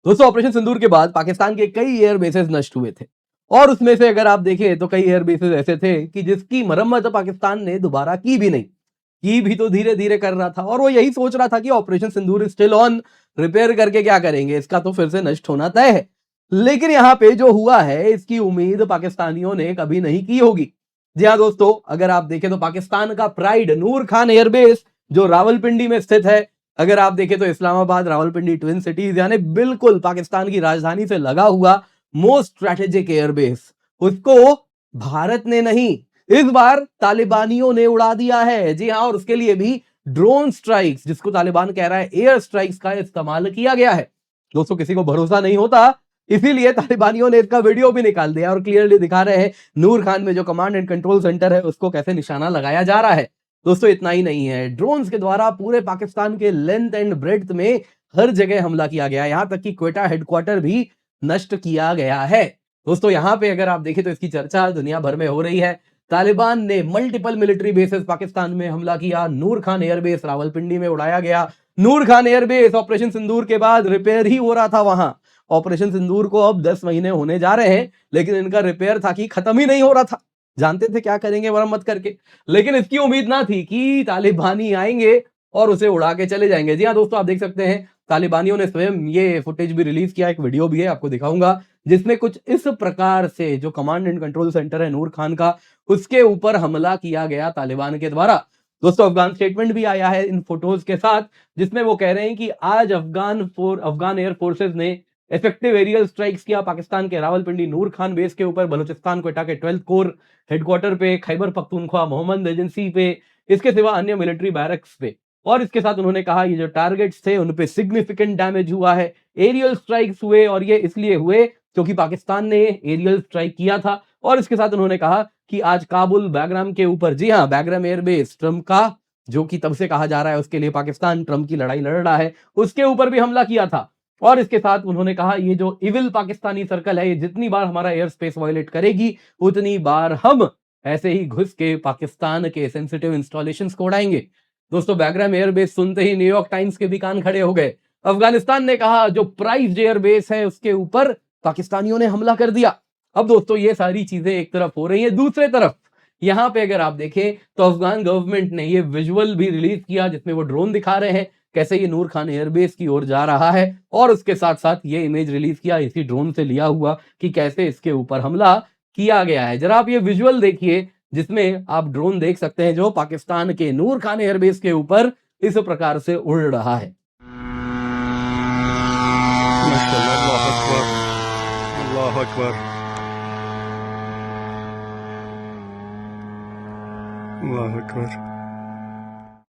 दोस्तों ऑपरेशन सिंदूर के बाद पाकिस्तान के कई एयर बेसेस नष्ट हुए थे और उसमें से अगर आप देखें तो कई एयर बेसेस ऐसे थे कि जिसकी मरम्मत पाकिस्तान ने दोबारा की भी नहीं। की भी तो धीरे धीरे कर रहा था और वो यही सोच रहा था कि operation Sindoor still on, repair करके क्या करेंगे, इसका तो फिर से नष्ट होना तय है। लेकिन यहाँ पे जो हुआ है इसकी उम्मीद पाकिस्तानियों ने कभी नहीं की होगी। जी हाँ दोस्तों, अगर आप देखें तो पाकिस्तान का प्राइड नूर खान एयरबेस जो रावलपिंडी में स्थित है, अगर आप देखें तो इस्लामाबाद रावलपिंडी ट्विन सिटीज यानी बिल्कुल पाकिस्तान की राजधानी से लगा हुआ मोस्ट स्ट्रेटेजिक एयरबेस, उसको भारत ने नहीं, इस बार तालिबानियों ने उड़ा दिया है। जी हाँ, और उसके लिए भी ड्रोन स्ट्राइक्स, जिसको तालिबान कह रहा है एयर स्ट्राइक्स, का इस्तेमाल किया गया है। दोस्तों किसी को भरोसा नहीं होता, इसीलिए तालिबानियों ने इसका वीडियो भी निकाल दिया और क्लियरली दिखा रहे हैं नूर खान में जो कमांड एंड कंट्रोल सेंटर है उसको कैसे निशाना लगाया जा रहा है। दोस्तों इतना ही नहीं है, ड्रोन्स के द्वारा पूरे पाकिस्तान के लेंथ एंड ब्रेड्थ में हर जगह हमला किया गया है, यहां तक कि क्वेटा हेडक्वार्टर भी नष्ट किया गया है। दोस्तों यहां पे अगर आप देखें तो इसकी चर्चा दुनिया भर में हो रही है। तालिबान ने मल्टीपल मिलिट्री बेसेस पाकिस्तान में हमला किया, नूर खान एयरबेस रावलपिंडी में उड़ाया गया। नूर खान एयरबेस ऑपरेशन सिंदूर के बाद रिपेयर ही हो रहा था वहां। ऑपरेशन सिंदूर को अब 10 महीने होने जा रहे हैं, लेकिन इनका रिपेयर था कि खत्म ही नहीं हो रहा था। जानते थे क्या करेंगे मरम्मत करके, लेकिन इसकी उम्मीद ना थी कि तालिबानी आएंगे और उसे उड़ा के चले जाएंगे। जी हाँ दोस्तों, आप देख सकते हैं तालिबानियों ने स्वयं ये फुटेज भी रिलीज किया, एक वीडियो भी है, आपको दिखाऊंगा, जिसमें कुछ इस प्रकार से जो कमांड एंड कंट्रोल सेंटर है नूर खान का, उसके ऊपर हमला किया गया तालिबान के द्वारा। दोस्तों अफगान स्टेटमेंट भी आया है इन फोटोज के साथ, जिसमें वो कह रहे हैं कि आज अफगान एयर फोर्सेज ने इफेक्टिव एरियल स्ट्राइक्स किया पाकिस्तान के रावलपिंडी नूर खान बेस के ऊपर, बलूचिस्तान क्वेटा के 12th कोर हेडक्वार्टर पे, खैबर पख्तूनख्वा मोहम्मद एजेंसी पे, इसके सिवा अन्य मिलिट्री बैरक्स पे। और इसके साथ उन्होंने कहा ये जो टारगेट्स थे उन पे सिग्निफिकेंट डैमेज हुआ है, एरियल स्ट्राइक्स हुए और ये इसलिए हुए क्योंकि पाकिस्तान ने एरियल स्ट्राइक किया था। और इसके साथ उन्होंने कहा कि आज काबुल बैग्राम के ऊपर, जी हाँ बैग्राम एयरबेस ट्रंप का, जो कि तब से कहा जा रहा है उसके लिए पाकिस्तान ट्रंप की लड़ाई लड़ रहा है, उसके ऊपर भी हमला किया था। और इसके साथ उन्होंने कहा ये जो इविल पाकिस्तानी सर्कल है, ये जितनी बार हमारा एयर स्पेस वायलेट करेगी उतनी बार हम ऐसे ही घुस के पाकिस्तान के सेंसिटिव इंस्टॉलेशंस को उड़ाएंगे। दोस्तों बैग्राम एयरबेस सुनते ही न्यूयॉर्क टाइम्स के भी कान खड़े हो गए। अफगानिस्तान ने कहा जो प्राइज्ड एयरबेस है उसके ऊपर पाकिस्तानियों ने हमला कर दिया। अब दोस्तों ये सारी चीजें एक तरफ हो रही है, दूसरे तरफ यहां पे अगर आप देखें तो अफगान गवर्नमेंट ने ये विजुअल भी रिलीज किया जिसमें वो ड्रोन दिखा रहे हैं कैसे ये नूर खान एयरबेस की ओर जा रहा है, और उसके साथ साथ ये इमेज रिलीज किया इसी ड्रोन से लिया हुआ कि कैसे इसके ऊपर हमला किया गया है। जरा आप ये विजुअल देखिए जिसमें आप ड्रोन देख सकते हैं जो पाकिस्तान के नूर खान एयरबेस के ऊपर इस प्रकार से उड़ रहा है। अल्लाह अकबर, अल्लाह अकबर।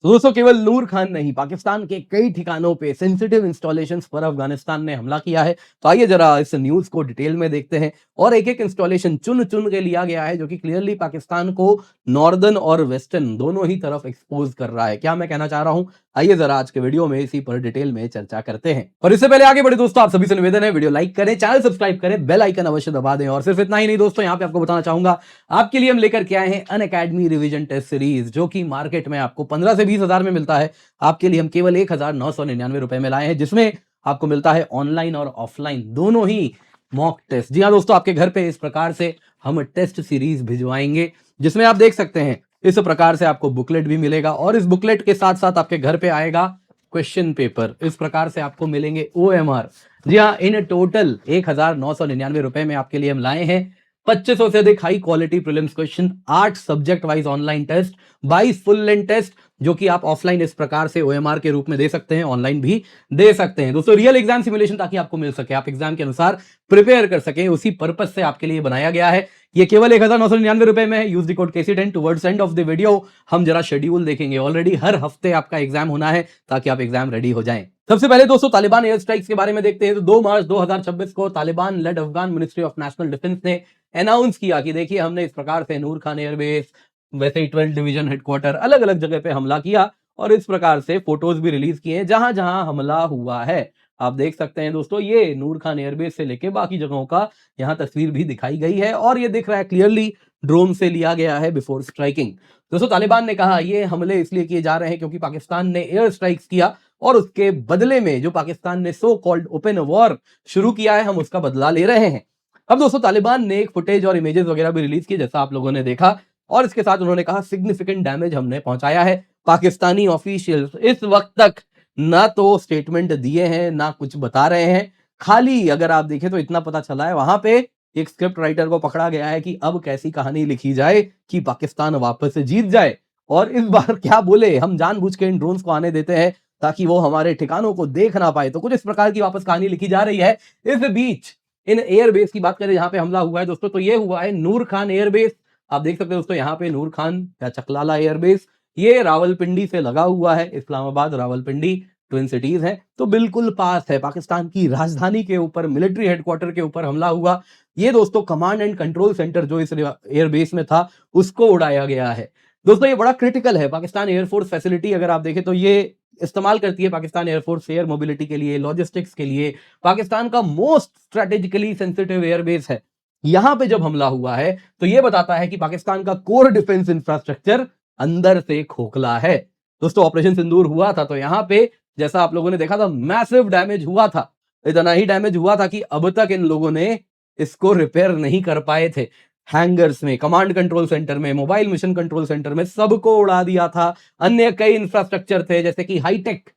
तो दोस्तों केवल नूर खान नहीं, पाकिस्तान के कई ठिकानों पे सेंसिटिव इंस्टॉलेशंस पर अफगानिस्तान ने हमला किया है। तो आइए जरा इस न्यूज को डिटेल में देखते हैं, और एक एक इंस्टॉलेशन चुन चुन के लिया गया है जो कि क्लियरली पाकिस्तान को नॉर्दर्न और वेस्टर्न दोनों ही तरफ एक्सपोज कर रहा है। क्या मैं कहना चाह रहा हूं, आइए जरा आज के वीडियो में इसी पर डिटेल में चर्चा करते हैं। और इससे पहले आगे बढ़े दोस्तों, आप सभी से निवेदन है वीडियो लाइक करें, चैनल सब्सक्राइब करें, बेल आइकन अवश्य दबा दें। और सिर्फ इतना ही नहीं दोस्तों, यहाँ पे आपको बताना चाहूंगा आपके लिए हम लेकर के आए हैं अनअकैडमी रिवीजन टेस्ट सीरीज, जो कि मार्केट में आपको 15 से 20 हजार में मिलता है, आपके लिए हम केवल 1999 रुपए में लाए हैं, जिसमें आपको मिलता है ऑनलाइन और ऑफलाइन दोनों ही मॉक टेस्ट। जी हाँ दोस्तों, आपके घर पे इस प्रकार से हम टेस्ट सीरीज भिजवाएंगे जिसमें आप देख सकते हैं इस प्रकार से आपको बुकलेट भी मिलेगा, और इस बुकलेट के साथ साथ आपके घर पे आएगा क्वेश्चन पेपर, इस प्रकार से आपको मिलेंगे OMR। जी हाँ, इन टोटल 1999 रुपए में आपके लिए हम लाए हैं 2500 से अधिक high quality prelims question, 8 subject wise online test, 22 full length test, जो कि आप ऑफलाइन इस प्रकार से OMR के रूप में दे सकते हैं, ऑनलाइन भी दे सकते हैं। दोस्तों रियल एग्जाम सिमुलेशन ताकि आपको मिल सके, आप एग्जाम के अनुसार प्रिपेयर कर सके, उसी पर्पस से आपके लिए बनाया गया है। ये केवल 1999 रुपए में है। Use the code KC10। Towards end of the video हम जरा शेड्यूल देखेंगे। ऑलरेडी हर हफ्ते आपका एग्जाम होना है ताकि आप एग्जाम रेडी हो जाएं। सबसे पहले दोस्तों तालिबान एयर स्ट्राइक्स के बारे में देखते हैं। तो 2 मार्च 2026 को Taliban led Afghan ministry of national defence ने अनाउंस किया कि देखिए हमने इस प्रकार से नूर खान एयरबेस, वैसे ही 12 डिवीजन हेडक्वार्टर, अलग अलग जगह पे हमला किया, और इस प्रकार से फोटोज भी रिलीज किए जहां जहां हमला हुआ है। आप देख सकते हैं दोस्तों, ये नूर खान एयरबेस से लेके बाकी जगहों का यहाँ तस्वीर भी दिखाई गई है, और ये दिख रहा है क्लियरली ड्रोन से लिया गया है बिफोर स्ट्राइकिंग। दोस्तों तालिबान ने कहा ये हमले इसलिए किए जा रहे हैं क्योंकि पाकिस्तान ने एयर स्ट्राइक्स किया और उसके बदले में जो पाकिस्तान ने सो कॉल्ड ओपन वॉर शुरू किया है, हम उसका बदला ले रहे हैं। अब दोस्तों तालिबान ने एक फुटेज और इमेजेस वगैरह भी रिलीज की, जैसा आप लोगों ने देखा, और इसके साथ उन्होंने कहा सिग्निफिकेंट डैमेज हमने पहुंचाया है। पाकिस्तानी ऑफिशियल्स इस वक्त तक ना तो स्टेटमेंट दिए हैं, ना कुछ बता रहे हैं। खाली अगर आप देखें तो इतना पता चला है वहां पे एक स्क्रिप्ट राइटर को पकड़ा गया है कि अब कैसी कहानी लिखी जाए कि पाकिस्तान वापस जीत जाए। और इस बार क्या बोले, हम जानबूझ के इन ड्रोन्स को आने देते हैं ताकि वो हमारे ठिकानों को देख ना पाए। तो कुछ इस प्रकार की वापस कहानी लिखी जा रही है। इस बीच इन एयरबेस की बात करें जहां पे हमला हुआ है दोस्तों, तो ये हुआ है नूर खान एयरबेस। आप देख सकते हैं दोस्तों यहाँ पे नूर खान या चकलाला एयरबेस, ये रावलपिंडी से लगा हुआ है। इस्लामाबाद रावलपिंडी ट्विन सिटीज हैं, तो बिल्कुल पास है। पाकिस्तान की राजधानी के ऊपर, मिलिट्री हेडक्वार्टर के ऊपर हमला हुआ। ये दोस्तों कमांड एंड कंट्रोल सेंटर जो इस एयरबेस में था उसको उड़ाया गया है। दोस्तों ये बड़ा क्रिटिकल है। पाकिस्तान एयरफोर्स फैसिलिटी अगर आप देखें तो ये इस्तेमाल करती है पाकिस्तान एयरफोर्स एयर मोबिलिटी के लिए, लॉजिस्टिक्स के लिए। पाकिस्तान का मोस्ट स्ट्रेटेजिकली सेंसिटिव एयरबेस है। यहां पे जब हमला हुआ है तो यह बताता है कि पाकिस्तान का कोर डिफेंस इंफ्रास्ट्रक्चर अंदर से खोखला है। दोस्तों ऑपरेशन सिंदूर हुआ था तो यहां पे जैसा आप लोगों ने देखा था मैसिव डैमेज हुआ था। इतना ही डैमेज हुआ था कि अब तक इन लोगों ने इसको रिपेयर नहीं कर पाए थे। हैंगर्स में, कमांड कंट्रोल सेंटर में, मोबाइल मिशन कंट्रोल सेंटर में, सबको उड़ा दिया था। अन्य कई इंफ्रास्ट्रक्चर थे जैसे कि हाईटेक,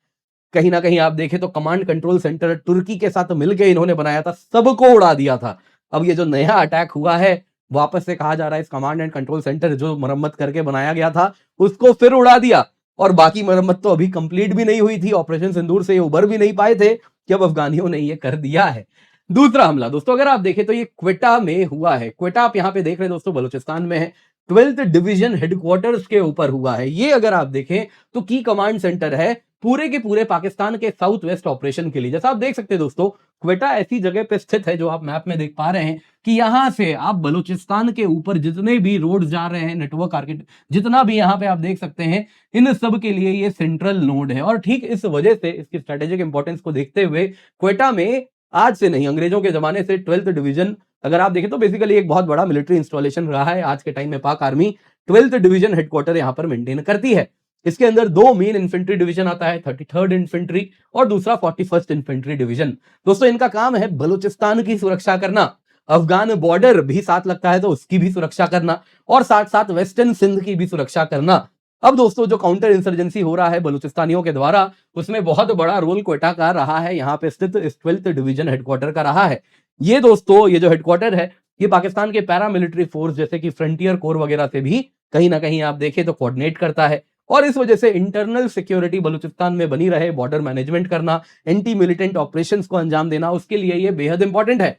कहीं ना कहीं आप देखें तो कमांड कंट्रोल सेंटर तुर्की के साथ मिलकर इन्होंने बनाया था, सबको उड़ा दिया था। अब ये जो नया अटैक हुआ है, वापस से कहा जा रहा है इस कमांड एंड कंट्रोल सेंटर जो मरम्मत करके बनाया गया था उसको फिर उड़ा दिया। और बाकी मरम्मत तो अभी कंप्लीट भी नहीं हुई थी, ऑपरेशन सिंदूर से ये उबर भी नहीं पाए थे कि अब अफगानियों ने ये कर दिया है। दूसरा हमला दोस्तों अगर आप देखें तो ये क्वेटा में हुआ है। क्वेटा आप यहां पे देख रहे हैं दोस्तों, बलूचिस्तान में है। 12th डिवीजन हेडक्वार्टर्स के ऊपर हुआ है। ये अगर आप देखें तो की कमांड सेंटर है पूरे के पूरे पाकिस्तान के साउथ वेस्ट ऑपरेशन के लिए। जैसा आप देख सकते हैं दोस्तों, क्वेटा ऐसी जगह पे स्थित है जो आप मैप में देख पा रहे हैं कि यहां से आप बलूचिस्तान के ऊपर जितने भी रोड जा रहे हैं, नेटवर्क आर्किट जितना भी यहां पे आप देख सकते हैं, इन सब के लिए ये सेंट्रल नोड है। और ठीक इस वजह से, इसकी स्ट्रेटेजिक इंपॉर्टेंस को देखते हुए, क्वेटा में आज से नहीं, अंग्रेजों के जमाने से 12th डिवीजन अगर आप देखें तो बेसिकली एक बहुत बड़ा मिलिट्री इंस्टॉलेशन रहा है। आज के टाइम में पाक आर्मी 12th डिवीजन हेडक्वार्टर यहां पर मेंटेन करती है। इसके अंदर दो मेन इन्फेंट्री डिवीजन आता है, 33rd इन्फेंट्री और दूसरा 41st इन्फेंट्री डिवीजन। दोस्तों इनका काम है बलूचिस्तान की सुरक्षा करना, अफगान बॉर्डर भी साथ लगता है तो उसकी भी सुरक्षा करना, और साथ साथ वेस्टर्न सिंध की भी सुरक्षा करना। अब दोस्तों जो काउंटर इंसर्जेंसी हो रहा है बलूचिस्तानियों के द्वारा, उसमें बहुत बड़ा रोल क्वेटा का रहा है, यहाँ पे स्थित इस 12th डिवीजन हेडक्वार्टर का रहा है। ये दोस्तों ये जो हेडक्वार्टर है ये पाकिस्तान के पैरामिलिट्री फोर्स जैसे कि फ्रंटियर कोर वगैरह से भी कहीं ना कहीं आप देखें तो कोऑर्डिनेट करता है। और इस वजह से इंटरनल सिक्योरिटी बलूचिस्तान में बनी रहे, बॉर्डर मैनेजमेंट करना, एंटी मिलिटेंट ऑपरेशंस को अंजाम देना, उसके लिए ये बेहद इंपॉर्टेंट है।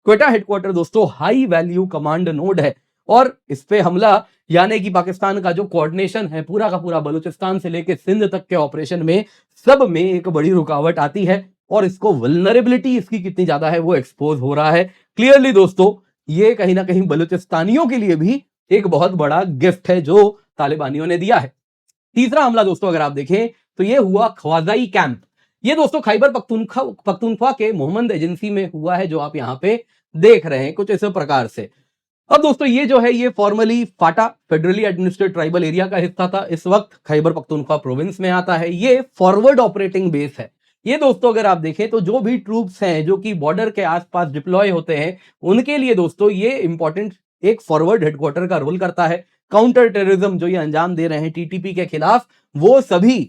क्वेटा हेडक्वार्टर दोस्तों हाई वैल्यू कमांड नोड है और इस पे हमला यानी कि पाकिस्तान का जो कोऑर्डिनेशन है पूरा का पूरा बलूचिस्तान से लेकर सिंध तक के ऑपरेशन में, सब में एक बड़ी रुकावट आती है। और इसको वल्नरेबिलिटी इसकी कितनी ज्यादा है वो एक्सपोज हो रहा है क्लियरली दोस्तों। ये कहीं ना कहीं बलूचिस्तानियों के लिए भी एक बहुत बड़ा गिफ्ट है जो तालिबानियों ने दिया है। तीसरा हमला दोस्तों अगर आप देखें तो ये हुआ ख्वाजाई कैंप। ये दोस्तों खैबर पख्तूनख्वा के मोहम्मद एजेंसी में हुआ है, जो आप यहां पे देख रहे हैं कुछ इस प्रकार से। अब दोस्तों ये जो है ये फॉर्मली फाटा फेडरली एडमिनिस्ट्रेटेड ट्राइबल एरिया का हिस्सा था, इस वक्त खैबर पख्तूनख्वा प्रोविंस में आता है। ये फॉरवर्ड ऑपरेटिंग बेस है। ये दोस्तों अगर आप देखें तो जो भी ट्रूप्स हैं जो कि बॉर्डर के आसपास डिप्लॉय होते हैं, उनके लिए दोस्तों ये इंपॉर्टेंट एक फॉरवर्ड हेडक्वार्टर का रोल करता है। काउंटर टेररिज्म जो ये अंजाम दे रहे हैं टीटीपी के खिलाफ, वो सभी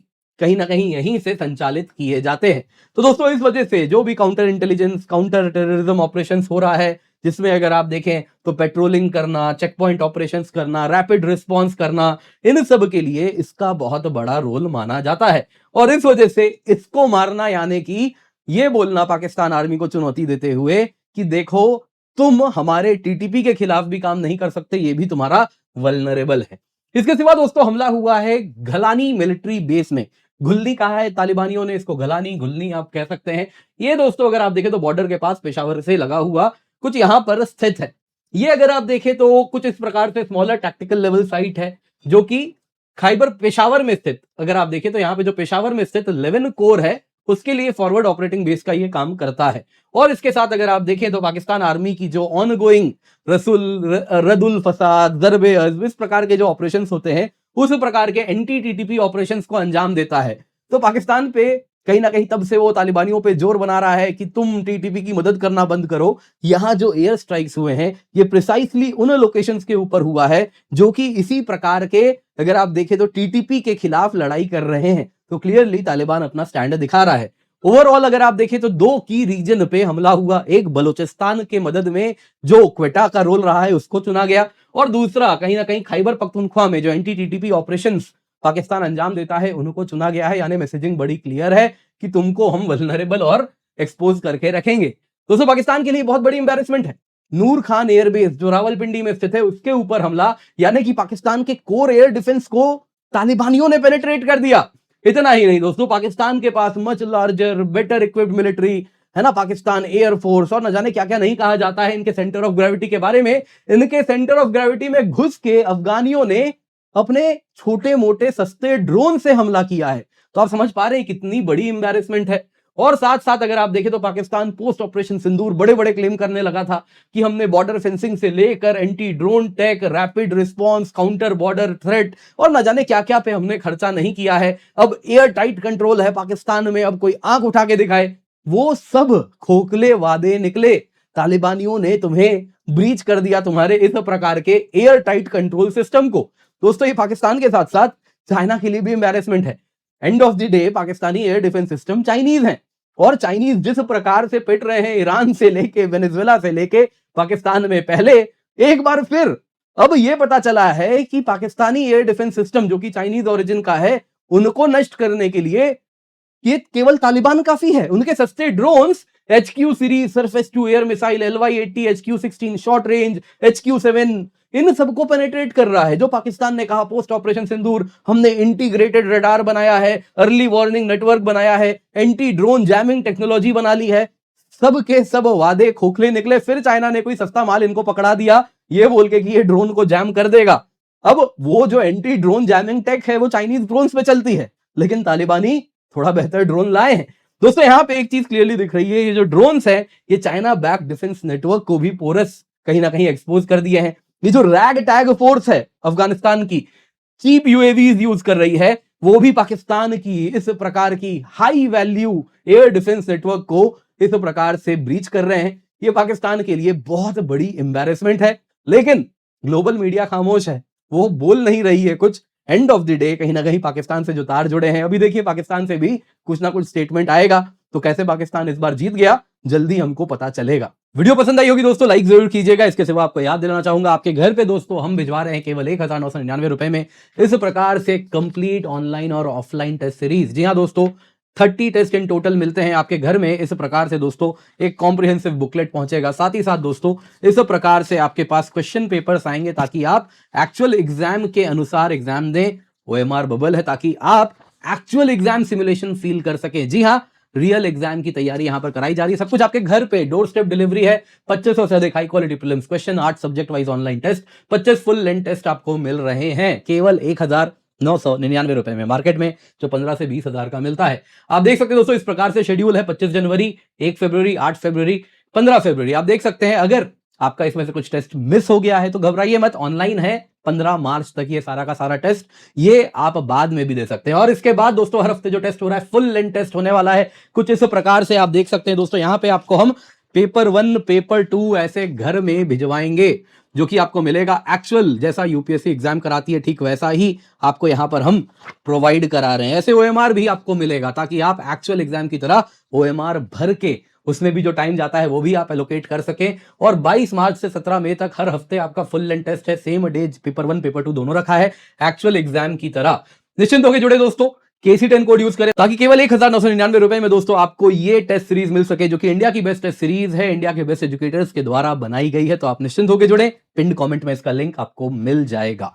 कहीं ना कहीं यहीं से संचालित किए जाते हैं। तो दोस्तों इस वजह से जो भी counter intelligence, counter terrorism operations हो रहा है, जिसमें अगर आप देखें तो पेट्रोलिंग करना, चेक पॉइंट ऑपरेशंस करना, रैपिड रिस्पांस करना, इन सब के लिए इसका बहुत बड़ा रोल माना जाता है। और इस वजह से इसको मारना यानी कि ये बोलना पाकिस्तान आर्मी को चुनौती देते हुए कि देखो तुम हमारे टीटीपी के खिलाफ भी काम नहीं कर सकते, ये भी तुम्हारा वल्नरेबल है। इसके सिवा दोस्तों हमला हुआ है घलानी मिलिट्री बेस में। घुल्ली कहा है तालिबानियों ने इसको, घलानी घुलनी आप कह सकते हैं। ये दोस्तों अगर आप देखें तो बॉर्डर के पास पेशावर से लगा हुआ कुछ यहां पर स्थित है। ये अगर आप देखें तो कुछ इस प्रकार से स्मॉलर टैक्टिकल लेवल साइट है जो कि खैबर पेशावर में स्थित, अगर आप देखें तो यहां पे जो पेशावर में स्थित 11 कोर है उसके लिए फॉरवर्ड ऑपरेटिंग बेस का ये काम करता है। और इसके साथ अगर आप देखें तो पाकिस्तान आर्मी की जो ऑनगोइंग रदुल फसाद, ज़रबे अज़्ब, इस प्रकार के जो ऑपरेशंस होते हैं, उस प्रकार के एंटी टीटीपी ऑपरेशंस को अंजाम देता है। तो पाकिस्तान पे कहीं ना कहीं तब से वो तालिबानियों पे जोर बना रहा है कि तुम टीटीपी की मदद करना बंद करो। यहाँ जो एयर स्ट्राइक्स हुए हैं ये प्रिसाइसली उन लोकेशंस के ऊपर हुआ है जो कि इसी प्रकार के, अगर आप देखें तो टीटीपी के खिलाफ लड़ाई कर रहे हैं। तो क्लियरली तालिबान अपना स्टैंड दिखा रहा है। ओवरऑल अगर आप देखें तो 2 की रीजन पे हमला हुआ, एक बलूचिस्तान के मदद में जो क्वेटा का रोल रहा है उसको चुना गया, और दूसरा कहीं ना कहीं खैबर पख्तूनख्वा में जो एंटी टीटीपी ऑपरेशंस पाकिस्तान अंजाम देता है उनको चुना गया है। यानी मैसेजिंग बड़ी क्लियर है कि तुमको हम वल्नरेबल और एक्सपोज करके रखेंगे। दोस्तों पाकिस्तान के लिए बहुत बड़ी एम्बैरेसमेंट है। नूर खान एयरबेस जो रावलपिंडी में स्थित है उसके ऊपर हमला, यानी कि पाकिस्तान के कोर एयर डिफेंस को तालिबानियों ने पेनिट्रेट कर दिया। इतना ही नहीं दोस्तों, पाकिस्तान के पास much larger better equipped military है ना, पाकिस्तान एयरफोर्स, और न जाने क्या क्या नहीं कहा जाता है इनके सेंटर ऑफ ग्रेविटी के बारे में। इनके सेंटर ऑफ ग्रेविटी में घुस के अफगानियों ने अपने छोटे मोटे सस्ते ड्रोन से हमला किया है। तो आप समझ पा रहे हैं कितनी बड़ी एम्बैरेसमेंट है। और साथ साथ अगर आप देखें तो पाकिस्तान पोस्ट ऑपरेशन सिंदूर बड़े बड़े क्लेम करने लगा था कि हमने बॉर्डर फेंसिंग से लेकर anti drone tech, rapid response, counter border threat और न जाने क्या क्या पे हमने खर्चा नहीं किया है। अब एयर टाइट कंट्रोल है पाकिस्तान में, अब कोई आंख उठा के दिखाए। वो सब खोखले वादे निकले। तालिबानियों ने तुम्हें ब्रीच कर दिया, तुम्हारे इस प्रकार के एयर टाइट कंट्रोल सिस्टम को। दोस्तों ये पाकिस्तान के साथ साथ चाइना के लिए भी एम्बैरेसमेंट है। End of the day Pakistani air defence system Chinese हैं, और चाइनीज जिस प्रकार से पिट रहे हैं ईरान से लेके वेनेजुएला से लेके पाकिस्तान में पहले, एक बार फिर अब यह पता चला है कि पाकिस्तानी एयर डिफेंस सिस्टम जो कि चाइनीज ओरिजिन का है उनको नष्ट करने के लिए ये केवल तालिबान काफी है। उनके सस्ते drones HQ series surface to air missile, LY-80, HQ-16 short range, HQ-7 इन सबको पेनिट्रेट कर रहा है। जो पाकिस्तान ने कहा पोस्ट ऑपरेशन सिंदूर हमने इंटीग्रेटेड रडार बनाया है, अर्ली वार्निंग नेटवर्क बनाया है, एंटी ड्रोन जैमिंग टेक्नोलॉजी बना ली है, सब के सब वादे खोखले निकले। फिर चाइना ने कोई सस्ता माल इनको पकड़ा दिया ये बोल के कि ये ड्रोन को जैम कर देगा। अब वो जो एंटी ड्रोन जैमिंग टेक है वो चाइनीज ड्रोन्स पे चलती है, लेकिन तालिबानी थोड़ा बेहतर ड्रोन लाए हैं। दोस्तों यहां पे एक चीज क्लियरली दिख रही है, ये जो ड्रोन्स है ये चाइना बैक डिफेंस नेटवर्क को भी पोरस कहीं ना कहीं एक्सपोज कर दिए हैं। ये जो रैग टैग फोर्स है अफगानिस्तान की चीप यूएवीज यूज कर रही है, वो भी पाकिस्तान की इस प्रकार की high value air defence network को इस प्रकार से ब्रीच कर रहे हैं। ये पाकिस्तान के लिए बहुत बड़ी एम्बैरेसमेंट है, लेकिन ग्लोबल मीडिया खामोश है, वो बोल नहीं रही है कुछ। एंड ऑफ द डे कहीं ना कहीं पाकिस्तान से जो तार जुड़े हैं, अभी देखिए पाकिस्तान से भी कुछ ना कुछ स्टेटमेंट आएगा, तो कैसे पाकिस्तान इस बार जीत गया जल्दी हमको पता चलेगा। वीडियो पसंद आई होगी दोस्तों लाइक जरूर कीजिएगा। इसके सिवा आपको याद दिलाना चाहूंगा आपके घर पे दोस्तों हम भिजवा रहे हैं केवल 1999 रुपए में इस प्रकार से कंप्लीट ऑनलाइन और ऑफलाइन टेस्ट सीरीज। जी हाँ दोस्तों 30 टेस्ट इन टोटल मिलते हैं आपके घर में। इस प्रकार से दोस्तों एक कॉम्प्रिहेंसिव बुकलेट पहुंचेगा, साथ ही साथ दोस्तों इस प्रकार से आपके पास क्वेश्चन पेपर्स आएंगे ताकि आप एक्चुअल एग्जाम के अनुसार एग्जाम दें। OMR बबल है ताकि आप एक्चुअल एग्जाम सिमुलेशन फील कर सके। जी हाँ रियल एग्जाम की तैयारी यहां पर कराई जा रही है, सब कुछ आपके घर पे डोर स्टेप डिलीवरी है। 2500 से अधिक high quality prelims question, 8 subject wise online test, 25 full length test आपको मिल रहे हैं केवल 1999 रुपए में, मार्केट में जो 15 से 20 हजार का मिलता है। आप देख सकते हैं दोस्तों इस प्रकार से शेड्यूल है 25 जनवरी, 1 फरवरी, 8 फरवरी, 15 फरवरी। आप देख सकते हैं अगर आपका इसमें से कुछ टेस्ट मिस हो गया है तो घबराइए मत, ऑनलाइन है 15 मार्च तक ये सारा का सारा टेस्ट, ये आप बाद में भी दे सकते हैं। और इसके बाद दोस्तों हर हफ्ते जो टेस्ट हो रहा है फुल लेंथ टेस्ट होने वाला है कुछ इस प्रकार से। आप देख सकते हैं दोस्तों यहां पे आपको हम पेपर 1 पेपर 2 ऐसे घर में भिजवाएंगे, जो कि आपको मिलेगा एक्चुअल जैसा यूपीएससी एग्जाम कराती है ठीक वैसा ही आपको यहां पर हम प्रोवाइड करा रहे हैं। ऐसे OMR भी आपको मिलेगा ताकि आप एक्चुअल एग्जाम की तरह OMR भर के उसमें भी जो टाइम जाता है वो भी आप एलोकेट कर सकें। और 22 मार्च से 17 मई तक हर हफ्ते आपका फुल लेंथ टेस्ट है, सेम डे पेपर 1 पेपर 2 दोनों रखा है एक्चुअल एग्जाम की तरह। निश्चिंत होकर जुड़े दोस्तों, KC10 कोड यूज करें ताकि केवल 1999 रुपए में दोस्तों आपको ये टेस्ट सीरीज मिल सके, जो कि इंडिया की बेस्ट टेस्ट सीरीज है, इंडिया के बेस्ट एजुकेटर्स के द्वारा बनाई गई है। तो आप निश्चिंत होकर जुड़े, पिन कमेंट में इसका लिंक आपको मिल जाएगा।